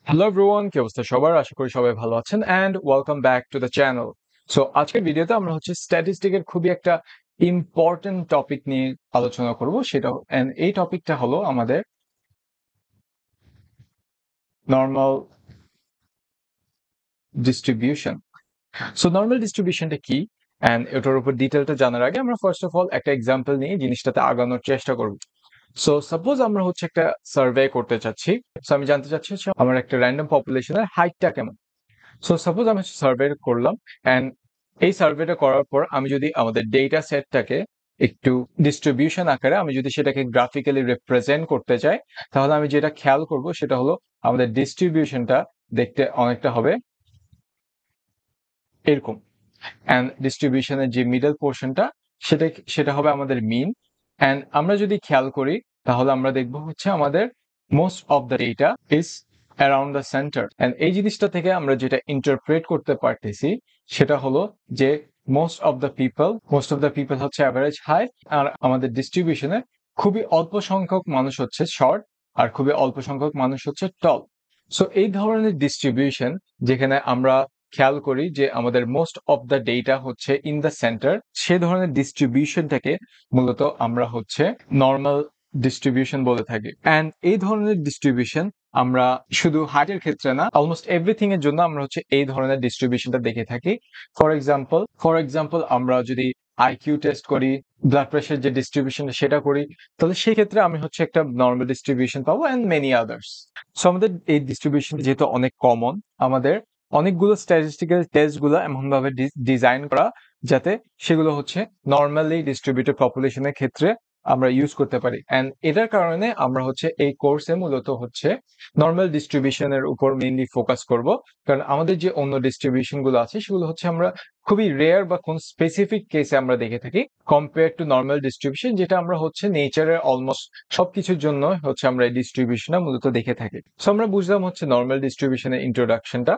Hello everyone, কি অবস্থা সবার? আশা করি সবাই ভালো আছেন and welcome back to the channel. So আজকের ভিডিওতে আমরা স্ট্যাটিস্টিকের খুবই একটা ইম্পর্টেন্ট টপিক নিয়ে আলোচনা করব। সেটা এন্ড এই টপিকটা হলো আমাদের নরমাল ডিস্ট্রিবিউশন। সো নরমাল ডিস্ট্রিবিউশনটা কি এন্ড এটার উপর ডিটেলটা জানার আগে আমরা ফার্স্ট অফ অল একটা এক্সাম্পল নিয়ে জিনিসটাতে আগানোর চেষ্টা করব। সো সাপোজ আমরা একটা সার্ভে করতে চাচ্ছি। সো আমি জানতে চাচ্ছি আমার একটা র্যান্ডম পপুলেশনের হাইটটা কেমন। সো সাপোজ আমি সার্ভে করলাম এন্ড এই সার্ভেটা করার পর আমি যদি আমাদের ডেটা সেটটাকে একটু ডিস্ট্রিবিউশন আকারে আমি যদি সেটাকে গ্রাফিক্যালি রিপ্রেজেন্ট করতে চাই, তাহলে আমি যেটা খেয়াল করব সেটা হলো আমাদের ডিস্ট্রিবিউশনটা দেখতে অনেকটা হবে এরকম। এন্ড ডিস্ট্রিবিউশনের যে মিডল পোর্শনটা সেটা হবে আমাদের মিন। এন্ড আমরা যদি খেয়াল করি তাহলে আমরা দেখব আমাদের most of the data is around the centre. And এই জিনিসটা থেকে আমরা যেটা ইন্টারপ্রেট করতে পারতেছি সেটা হলো যে মোস্ট অফ দ্য পিপল হচ্ছে অ্যাভারেজ হাইট, আর আমাদের ডিস্ট্রিবিউশনে খুবই অল্প সংখ্যক মানুষ হচ্ছে শর্ট আর খুবই অল্প সংখ্যক মানুষ হচ্ছে টল। সো এই ধরনের ডিস্ট্রিবিউশন যেখানে আমরা খেয়াল করি যে আমাদের মোস্ট অফ দ্য ডেটা হচ্ছে ইন দ্য সেন্টার, সে ধরনের ডিস্ট্রিবিউশনটাকে মূলত আমরা নর্মাল ডিস্ট্রিবিউশন বলে থাকি। অ্যান্ড এই ধরনের ডিস্ট্রিবিউশন আমরা শুধু হার্টের ক্ষেত্রে না, অলমোস্ট এভরিথিং এর জন্য আমরা এই ধরনের ডিস্ট্রিবিউশনটা দেখে থাকি। ফর এক্সাম্পল আমরা যদি আইকিউ টেস্ট করি, ব্লাড প্রেশার যে ডিস্ট্রিবিউশন সেটা করি, তাহলে সেই ক্ষেত্রে আমি একটা নর্মাল ডিস্ট্রিবিউশন পাবো অ্যান্ড মেনি আদার্স। সো আমাদের এই ডিস্ট্রিবিউশন যেহেতু অনেক কমন, আমাদের অনেকগুলো স্ট্যাটিস্টিক্যাল টেস্ট গুলো এমন ভাবে ডিজাইন করা যাতে সেগুলো নর্মালি ডিস্ট্রিবিউটেড পপুলেশনের ক্ষেত্রে আমরা ইউজ করতে পারি। এন্ড এটার কারণে আমরা এই কোর্সে মূলত নর্মাল ডিস্ট্রিবিউশনের উপর মেইনলি ফোকাস করব। কারণ আমাদের যে অন্য ডিস্ট্রিবিউশন গুলো আছে সেগুলো আমরা খুবই রেয়ার বা কোন স্পেসিফিক কেসে আমরা দেখে থাকি কম্পেয়ার টু নর্মাল ডিস্ট্রিবিউশন, যেটা আমরা নেচারের অলমোস্ট সবকিছুর জন্য আমরা এই ডিস্ট্রিবিউশনটা মূলত দেখে থাকি। সো আমরা বুঝলাম নর্মাল ডিস্ট্রিবিউশনের ইন্ট্রোডাকশনটা।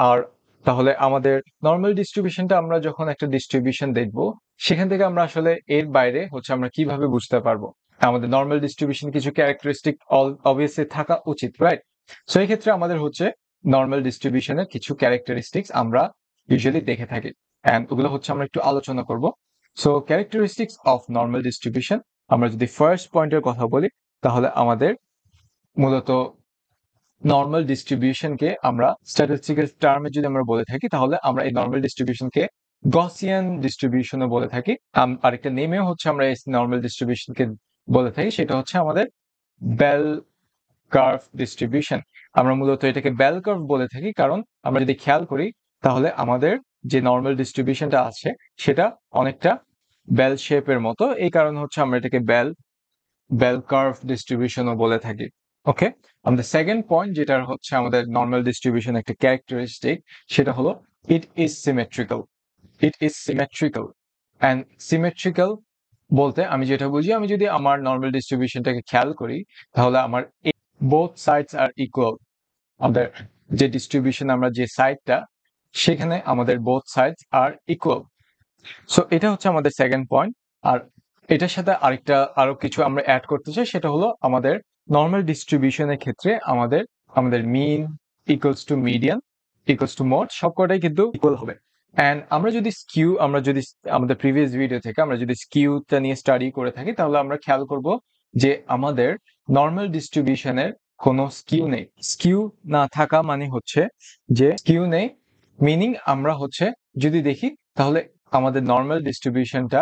আর তাহলে আমাদের নর্মাল ডিস্ট্রিবিউশনটা আমরা যখন একটা ডিস্ট্রিবিউশন দেখব, সেখান থেকে আমরা আসলে এর বাইরে আমরা কিভাবে বুঝতে পারবো আমাদের নর্মাল ডিস্ট্রিবিউশন কিছু ক্যারেক্টারিস্টিক অবভিয়াসলি থাকা উচিত, রাইট? সো এই ক্ষেত্রে আমাদের নর্মাল ডিস্ট্রিবিউশনের কিছু ক্যারেক্টারিস্টিক্স আমরা ইউজুয়ালি দেখে থাকি এন্ড ওগুলো আমরা একটু আলোচনা করব। So characteristics of normal distribution, আমরা যদি ফার্স্ট পয়েন্টের কথা বলি তাহলে আমাদের মূলত নর্মাল ডিস্ট্রিবিউশনকে আমরা স্ট্যাটিস্টিক্যাল টার্মে যদি আমরা বলে থাকি, তাহলে আমরা এই নর্মাল ডিস্ট্রিবিউশনকে গসিয়ান ডিস্ট্রিবিউশনও বলে থাকি। আরেকটা নেমেও আমরা এই নর্মাল ডিস্ট্রিবিউশনকে বলে থাকি, সেটা আমাদের বেল কার্ভ ডিস্ট্রিবিউশন। আমরা মূলত এটাকে বেল কার্ভ বলে থাকি কারণ আমরা যদি খেয়াল করি তাহলে আমাদের যে নর্মাল ডিস্ট্রিবিউশনটা আছে সেটা অনেকটা বেল শেপের মতো, এই কারণে আমরা এটাকে বেল কার্ভ ডিস্ট্রিবিউশনও বলে থাকি। ওকে, আমাদের সেকেন্ড পয়েন্ট যেটা আমাদের নর্মাল ডিস্ট্রিবিউশন একটা ক্যারেক্টারিস্টিক, সেটা হলো it is symmetrical. It is symmetrical and symmetrical বলতে আমি যেটা বুঝি, আমি যদি আমার নর্মাল ডিস্ট্রিবিউশনটাকে খেয়াল করি তাহলে আমার বোথ সাইডস আর ইকুয়াল। আমাদের যে ডিস্ট্রিবিউশন আমরা যে সাইডটা, সেখানে আমাদের both sides are equal. So এটা আমাদের সেকেন্ড পয়েন্ট। আর এটার সাথে আরো কিছু আমরা অ্যাড করতে চাই, সেটা হলো আমাদের নর্মাল ডিস্ট্রিবিউশনের ক্ষেত্রে আমাদের আমাদের mean equals to median equals to mode সবকটাই কিন্তু ইকুয়াল হবে। অ্যান্ড আমরা যদি আমাদের প্রিভিয়াস ভিডিও থেকে আমরা যদি স্কিউটা নিয়ে স্টাডি করে থাকি, তাহলে আমরা খেয়াল করব যে আমাদের নর্মাল ডিস্ট্রিবিউশনের কোনো স্কিউ নেই। স্কিউ না থাকা মানে যে স্কিউ নেই, মিনিং আমরা যদি দেখি তাহলে আমাদের নর্মাল ডিস্ট্রিবিউশনটা,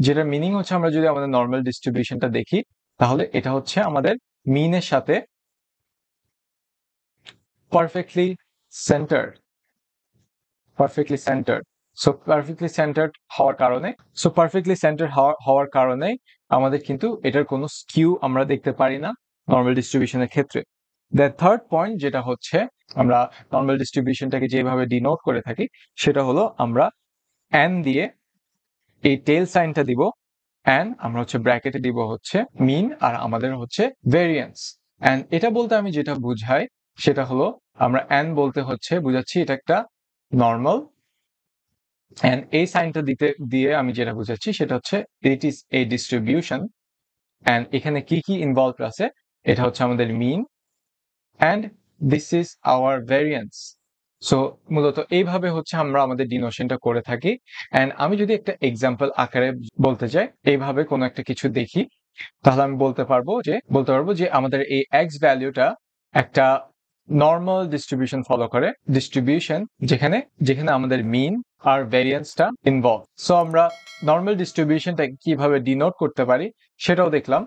যেটা মিনিং আমরা যদি আমাদের নর্মাল ডিস্ট্রিবিউশনটা দেখি তাহলে এটা আমাদের মিনের সাথে perfectly centred. Perfectly centred so perfectly centred হওয়ার কারণে আমাদের কিন্তু এটার কোনো স্কিউ আমরা দেখতে পারি না নর্মাল ডিস্ট্রিবিউশনের ক্ষেত্রে। দ্য থার্ড পয়েন্ট যেটা আমরা নর্মাল ডিস্ট্রিবিউশনটাকে যেভাবে ডিনোট করে থাকি, সেটা হলো আমরা এন দিয়ে এই টেল সাইনটা দিব, এন্ড আমরা ব্র্যাকেটে দিব মিন, আর আমাদের ভেরিয়েন্স। এন্ড এটা বলতে আমি যেটা বুঝাই সেটা হলো আমরা এন বলতে বুঝাচ্ছি এটা একটা নর্মাল, এন্ড এই সাইনটা দিয়ে আমি যেটা বুঝাচ্ছি সেটা it is a distribution. And এখানে কি কি ইনভলভ আছে, এটা আমাদের mean and this is our variance. So মূলত এইভাবে হচ্ছে আমরা আমাদের ডিনোশনটা করে থাকি। অ্যান্ড আমি যদি একটা এক্সাম্পল আকারে বলতে চাই, এইভাবে কোনো একটা কিছু দেখি, তাহলে আমি বলতে পারবো যে আমাদের এই এক্স ভ্যালুটা একটা নর্মাল ডিস্ট্রিবিউশন ফলো করে, ডিস্ট্রিবিউশন যেখানে যেখানে আমাদের মিন আর ভ্যারিয়েন্সটা ইনভলভ। সো আমরা নর্মাল ডিস্ট্রিবিউশনটা কিভাবে ডিনোট করতে পারি সেটাও দেখলাম,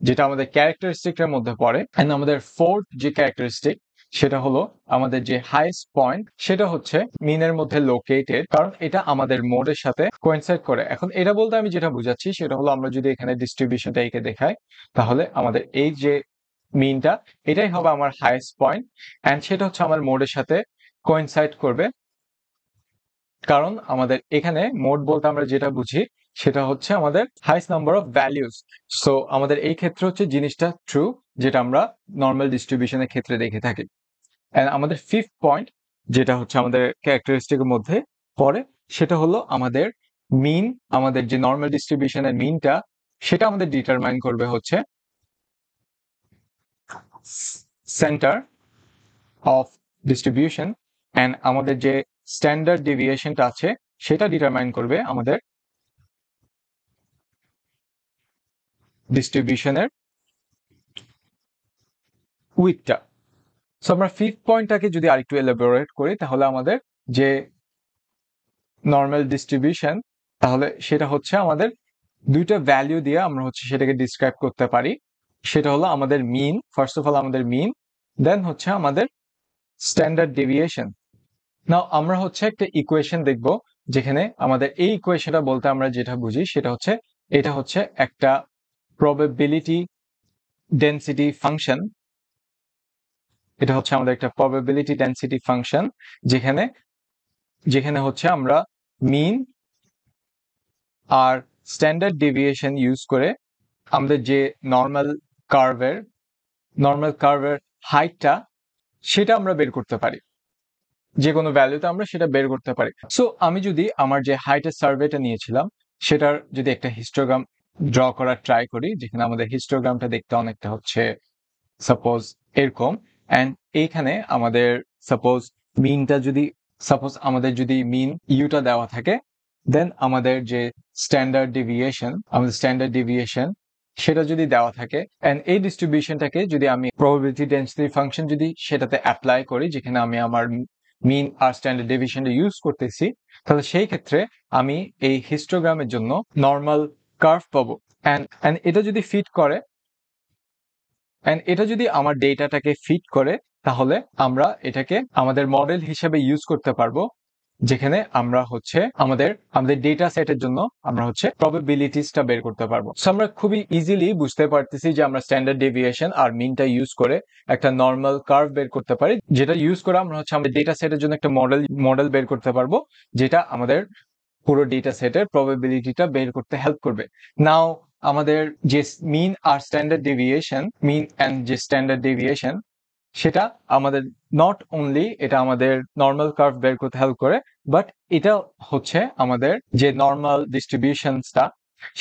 যেটা আমাদের ক্যারেক্টারিস্টিকের মধ্যে পড়ে। এন্ড আমাদের ফোর্থ যে ক্যারেক্টারিস্টিক সেটা হলো আমাদের যে হাইয়েস্ট পয়েন্ট, সেটা হচ্ছে মিনের মধ্যে লোকেটেড, কারণ এটা আমাদের মোডের সাথে কোইনসাইড করে। এখন এটা বলতে আমি যেটা বুঝাচ্ছি সেটা হলো, আমরা যদি এখানে ডিস্ট্রিবিউশনটা এঁকে দেখাই, তাহলে আমাদের এই যে মিনটা, এটাই হবে আমার হাইয়েস্ট পয়েন্ট, এন্ড সেটা হচ্ছে আমার মোডের সাথে কোইনসাইড করবে। কারণ আমাদের এখানে মোড বলতে আমরা যেটা বুঝি সেটা হচ্ছে আমাদের highest number of values. So আমাদের এই ক্ষেত্রে হচ্ছে জিনিসটা ট্রু, যেটা আমরা নর্মাল ডিস্ট্রিবিউশনের ক্ষেত্রে দেখে থাকি। এন্ড আমাদের ফিফথ পয়েন্ট, যেটা হচ্ছে আমাদের ক্যারেক্টারিস্টিকের মধ্যে পড়ে, সেটা হলো আমাদের মিন, আমাদের যে নর্মাল ডিস্ট্রিবিউশনের মিনটা, সেটা আমাদের ডিটারমাইন করবে হচ্ছে সেন্টার অফ ডিস্ট্রিবিউশন, এন্ড আমাদের যে স্ট্যান্ডার্ড ডেভিয়েশনটা আছে সেটা ডিটারমাইন করবে আমাদের ডিস্ট্রিবিউশনের উইথটা। সো আমরা ফিফথ পয়েন্টটাকে যদি আরেকটু এলাবোরেট করি, তাহলে আমাদের যে নর্মাল ডিস্ট্রিবিউশন, তাহলে সেটা হচ্ছে আমাদের দুইটা ভ্যালু দিয়ে আমরা হচ্ছে সেটাকে ডিসক্রাইব করতে পারি। সেটা হলো আমাদের মিন, ফার্স্ট অফ অল আমাদের মিন, দেন হচ্ছে আমাদের স্ট্যান্ডার্ড ডেভিয়েশন। নাও আমরা হচ্ছে একটা ইকুয়েশন দেখব, যেখানে আমাদের এই ইকুয়েশনটা বলতে আমরা যেটা বুঝি সেটা হচ্ছে, এটা হচ্ছে একটা প্রবাবিলিটি ডেনসিটি ফাংশন। এটা হচ্ছে আমাদের একটা প্রবাবিলিটি ডেনসিটি ফাংশন, যেখানে যেখানে হচ্ছে আমরা মিন আর স্ট্যান্ডার্ড ডেভিয়েশন ইউজ করে আমাদের যে নর্মাল কার্ভের হাইটটা, সেটা আমরা বের করতে পারি, যে কোনো ভ্যালুতে আমরা সেটা বের করতে পারি। সো আমি যদি আমার যে হাইটের সার্ভেটা নিয়েছিলাম সেটার যদি একটা হিস্টোগ্রাম ড্র করার ট্রাই করি, যেখানে আমাদের হিস্টোগ্রামটা দেখতে অনেকটা হচ্ছে সাপোজ এরকম, অ্যান্ড এইখানে আমাদের সাপোজ আমাদের যদি মিন ইউটা দেওয়া থাকে, দেন আমাদের যে স্ট্যান্ডার্ড ডেভিয়েশন সেটা যদি দেওয়া থাকে, এন্ড এই ডিস্ট্রিবিউশনটাকে যদি আমি প্রবাবিলিটি ডেনসিটি ফাংশন যদি সেটাতে অ্যাপ্লাই করি, যেখানে আমি আমার মিন আর স্ট্যান্ডার্ড ডেভিয়েশনটা ইউজ করতেছি, তাহলে সেই ক্ষেত্রে আমি এই হিস্টোগ্রামের জন্য নর্মাল কার্ভ পাবো। এন্ড এটা যদি ফিট করে, এন্ড এটা যদি আমার ডেটাটাকে ফিট করে, তাহলে আমরা এটাকে আমাদের মডেল হিসেবে ইউজ করতে পারবো, যেখানে আমরা হচ্ছে আমাদের ডেটা সেটের জন্য আমরা হচ্ছে প্রবাবিলিটিসটা বের করতে পারবো। সো আমরা খুবই ইজিলি বুঝতে পারতেছি যে আমরা স্ট্যান্ডার্ড ডেভিয়েশন আর মিনটা ইউজ করে একটা নর্মাল কার্ভ বের করতে পারি, যেটা ইউজ করে আমরা হচ্ছে আমাদের ডেটা সেটের জন্য একটা মডেল বের করতে পারবো, যেটা আমাদের পুরো ডেটা সেটের প্রবাবিলিটিটা বের করতে হেল্প করবে। নাও আমাদের যে মিন আর স্ট্যান্ডার্ড ডেভিয়েশন সেটা আমাদের নট অনলি এটা আমাদের নর্মাল কার্ভ বের করতে হেল্প করে, বাট এটা হচ্ছে আমাদের যে নর্মাল ডিস্ট্রিবিউশনসটা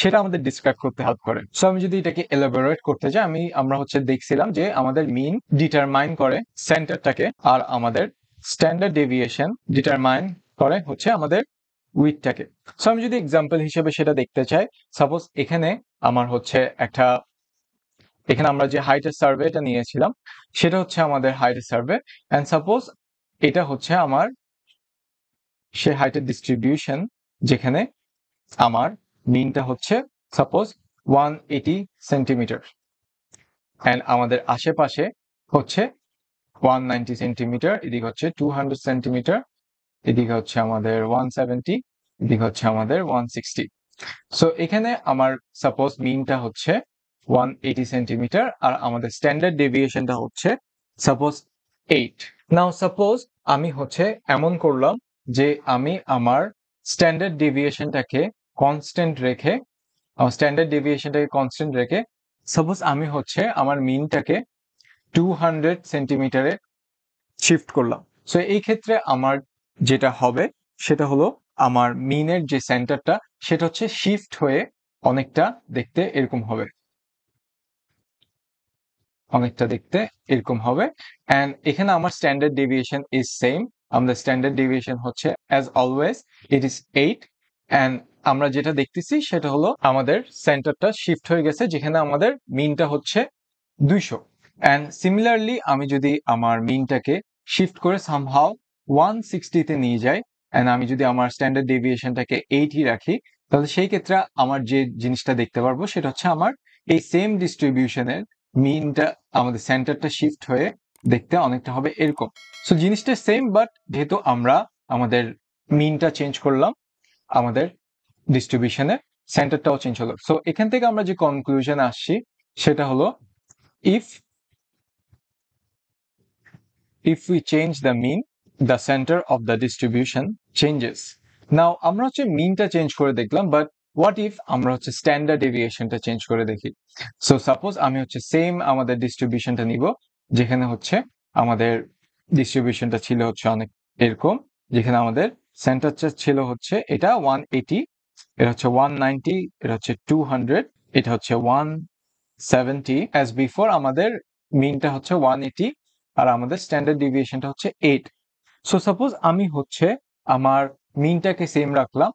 সেটা আমাদের ডিসক্রাইব করতে হেল্প করে। সো আমি যদি এটাকে এলাবোরেট করতে চাই, আমরা হচ্ছে দেখছিলাম যে আমাদের মিন ডিটারমাইন করে সেন্টারটাকে, আর আমাদের স্ট্যান্ডার্ড ডেভিয়েশন ডিটারমাইন করে হচ্ছে আমাদের উইথটাকে। সো আমি যদি এক্সাম্পল হিসেবে সেটা দেখতে চাই, সাপোজ এখানে আমার হচ্ছে এখানে আমরা যে হাইটের সার্ভেটা নিয়েছিলাম সেটা হচ্ছে আমাদের হাইটের সার্ভে, এন্ড সাপোজ এটা হচ্ছে আমার সে হাইটের ডিস্ট্রিবিউশন, যেখানে আমার মিনটা হচ্ছে সাপোজ 180 সেন্টিমিটার, এন্ড আমাদের আশেপাশে হচ্ছে 190 সেন্টিমিটার, এদিকে হচ্ছে 200 সেন্টিমিটার, এদিকে হচ্ছে আমাদের 170, এদিকে হচ্ছে আমাদের 160। সো এখানে আমার সাপোজ মিনটা হচ্ছে 180 সেন্টিমিটার, আর আমাদের স্ট্যান্ডার্ড ডেভিয়েশনটা হচ্ছে সাপোজ 8। নাও সাপোজ আমি হচ্ছে এমন করলাম যে আমি আমার স্ট্যান্ডার্ড ডেভিয়েশনটাকে কনস্ট্যান্ট রেখে সাপোজ আমি হচ্ছে আমার মিনটাকে 200 সেন্টিমিটারে শিফট করলাম। সো এই ক্ষেত্রে আমার যেটা হবে সেটা হলো, আমার মিনের যে সেন্টারটা সেটা হচ্ছে শিফট হয়ে অনেকটা দেখতে এরকম হবে। অনেকটা দেখতে এরকম হবে। অ্যান্ড এখানে আমার স্ট্যান্ডার্ড ডেভিয়েশন ইজ সেম। আমাদের স্ট্যান্ডার্ড ডেভিয়েশন হচ্ছে as always it is 8। And আমরা যেটা দেখতেছি সেটা হলো আমাদের সেন্টারটা শিফট হয়ে গেছে, যেখানে আমাদের মিনটা হচ্ছে 200। অ্যান্ড সিমিলারলি আমি যদি আমার মিনটাকে শিফট করে সামহাও 160-তে নিয়ে যাই, অ্যান্ড আমি যদি আমার স্ট্যান্ডার্ড ডেভিয়েশনটাকে 80 রাখি, তাহলে সেই ক্ষেত্রে আমার যে জিনিসটা দেখতে পারবো সেটা হচ্ছে আমার এই সেম ডিস্ট্রিবিউশনের মিনটা, আমাদের সেন্টারটা শিফট হয়ে দেখতে অনেকটা হবে এরকম। সো জিনিসটা সেম, বাট যেহেতু আমরা আমাদের মিনটা চেঞ্জ করলাম, আমাদের ডিস্ট্রিবিউশনের সেন্টারটাও চেঞ্জ হলো। সো এখান থেকে আমরা যে কনক্লুশন আসছি সেটা হলো if we change the mean, the center of the distribution changes. Now আমরা হচ্ছে মিনটা চেঞ্জ করে দেখলাম, বাট হোয়াট ইফ আমরা হচ্ছে স্ট্যান্ডার্ড ডেভিয়েশনটা চেঞ্জ করে দেখি। সো সাপোজ আমি হচ্ছে সেম আমাদের ডিস্ট্রিবিউশনটা নিব, যেখানে হচ্ছে আমাদের ডিস্ট্রিবিউশনটা ছিল হচ্ছে অনেক এরকম, যেখানে আমাদের সেন্টারটা ছিল হচ্ছে এটা 180, এটা হচ্ছে 190, এটা হচ্ছে 200, এটা হচ্ছে 170 অ্যাজ বিফোর। আমাদের মিনটা হচ্ছে 180 আর আমাদের স্ট্যান্ডার্ড ডেভিয়েশনটা হচ্ছে 8। সো সাপোজ আমি হচ্ছে আমার মিনটাকে সেম রাখলাম,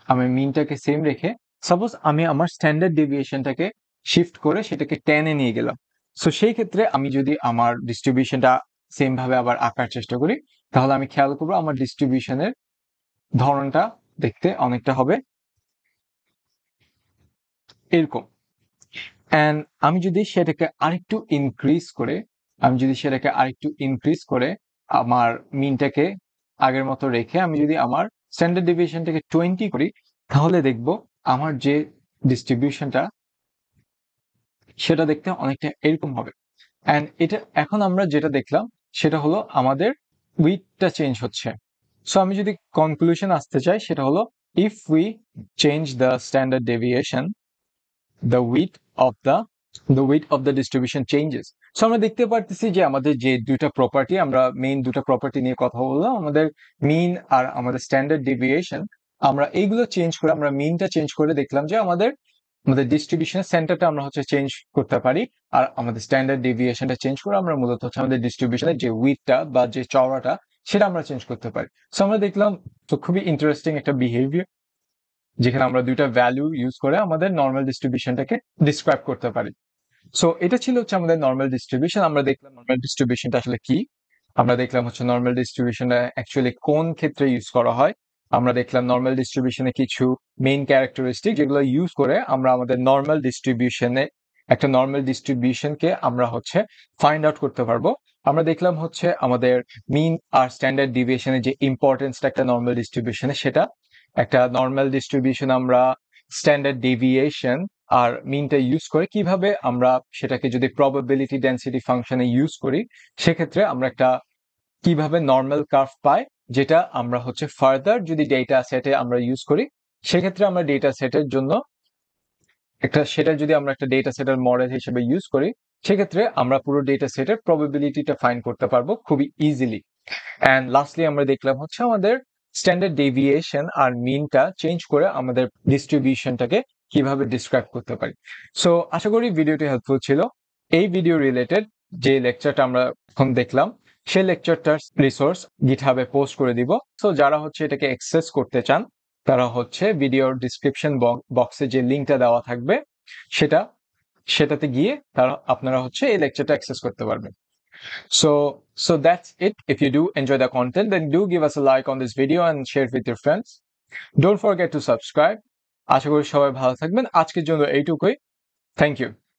আমি মিনটাকে সেম রেখে সাপোজ আমি আমার স্ট্যান্ডার্ড ডেভিয়েশনটাকে শিফট করে সেটাকে 10-এ নিয়ে গেলাম। সো সেই ক্ষেত্রে আমি যদি আমার ডিস্ট্রিবিউশনটা সেম ভাবে আবার আঁকার চেষ্টা করি, তাহলে আমি খেয়াল করবো আমার ডিস্ট্রিবিউশনের ধরনটা দেখতে অনেকটা হবে এরকম। অ্যান্ড আমি যদি সেটাকে আরেকটু ইনক্রিজ করে আমার মিনটাকে আগের মতো রেখে আমি যদি আমার স্ট্যান্ডার্ড ডেভিয়েশনটাকে 20 করি, তাহলে দেখব আমার যে ডিস্ট্রিবিউশনটা সেটা দেখতে অনেকটা এরকম হবে। অ্যান্ড এটা এখন আমরা যেটা দেখলাম সেটা হলো আমাদের উইডথটা চেঞ্জ হচ্ছে। সো আমি যদি কনক্লুশন আসতে চাই সেটা হলো if we change the standard deviation, the width of the distribution changes. So আমরা দেখতে পারতেছি যে আমাদের যে দুইটা প্রপার্টি, আমরা মেইন দুটো প্রপার্টি নিয়ে কথা বললাম, আমাদের মিন আর আমাদের স্ট্যান্ডার্ড ডেভিয়েশন, আমরা এইগুলো চেঞ্জ করে আমরা মিনটা চেঞ্জ করে দেখলাম যে আমাদের ডিস্ট্রিবিউশনের সেন্টারটা আমরা হচ্ছে চেঞ্জ করতে পারি, আর আমাদের স্ট্যান্ডার্ড ডেভিয়েশনটা চেঞ্জ করে আমরা মূলত হচ্ছে আমাদের ডিস্ট্রিবিউশনের যে উইথটা বা যে চওড়াটা সেটা আমরা চেঞ্জ করতে পারি। সো আমরা দেখলাম তো খুবই ইন্টারেস্টিং একটা বিহেভিয়ার, যেখানে আমরা দুইটা ভ্যালু ইউজ করে আমাদের নর্মাল ডিস্ট্রিবিউশনটাকে ডিসক্রাইব করতে পারি। সো এটা ছিল হচ্ছে আমাদের নর্মাল ডিস্ট্রিবিউশন। আমরা দেখলাম নর্মাল ডিস্ট্রিবিউশনটা আসলে কি, আমরা দেখলাম হচ্ছে নর্মাল ডিস্ট্রিবিউশনটা অ্যাকচুয়ালি কোন ক্ষেত্রে ইউজ করা হয়, আমরা দেখলাম নর্মাল ডিস্ট্রিবিউশনে কিছু মেইন ক্যারেক্টারিস্টিক যেগুলো ইউজ করে আমরা আমাদের নর্মাল ডিস্ট্রিবিউশনে একটা নর্মাল ডিস্ট্রিবিউশনকে আমরা হচ্ছে ফাইন্ড আউট করতে পারবো। আমরা দেখলাম হচ্ছে আমাদের মিন আর স্ট্যান্ডার্ড ডিভিয়েশনের যে ইম্পর্টেন্সটা একটা নর্মাল ডিস্ট্রিবিউশনে, সেটা একটা নর্মাল ডিস্ট্রিবিউশন আমরা স্ট্যান্ডার্ড ডেভিয়েশন আর মিনটা ইউজ করে কিভাবে আমরা সেটাকে যদি প্রবাবিলিটি ডেন্সিটি ফাংশনে ইউজ করি, সেক্ষেত্রে আমরা একটা কিভাবে নর্মাল কার্ভ পাই, যেটা আমরা হচ্ছে ফার্দার যদি ডেটা সেটে আমরা ইউজ করি, সেক্ষেত্রে আমরা ডেটা সেটের জন্য সেটা যদি আমরা একটা ডেটা সেটের মডেল হিসেবে ইউজ করি, সেক্ষেত্রে আমরা পুরো ডেটা সেটের প্রবাবিলিটিটা ফাইন্ড করতে পারবো খুবই ইজিলি। অ্যান্ড লাস্টলি আমরা দেখলাম হচ্ছে আমাদের স্ট্যান্ডার্ড ডেভিয়েশন আর মিনটা চেঞ্জ করে আমাদের ডিস্ট্রিবিউশনটাকে কিভাবে ডিসক্রাইব করতে পারি। সো আশা করি ভিডিওটি হেল্পফুল ছিল। এই ভিডিও রিলেটেড যে লেকচারটা আমরা এখন দেখলাম, সেই লেকচারটার রিসোর্স গিটহাবে পোস্ট করে দিব। সো যারা হচ্ছে এটাকে অ্যাক্সেস করতে চান, তারা হচ্ছে ভিডিওর ডিসক্রিপশন বক্সে যে লিঙ্কটা দেওয়া থাকবে সেটাতে গিয়ে আপনারা হচ্ছে এই লেকচারটা অ্যাক্সেস করতে পারবেন। So that's it. If you do enjoy the content, then do give us a like on this video and share it with your friends. Don't forget to subscribe. আশা করি সবাই ভালো থাকবেন। আজকের জন্য এইটুকুই। Thank you.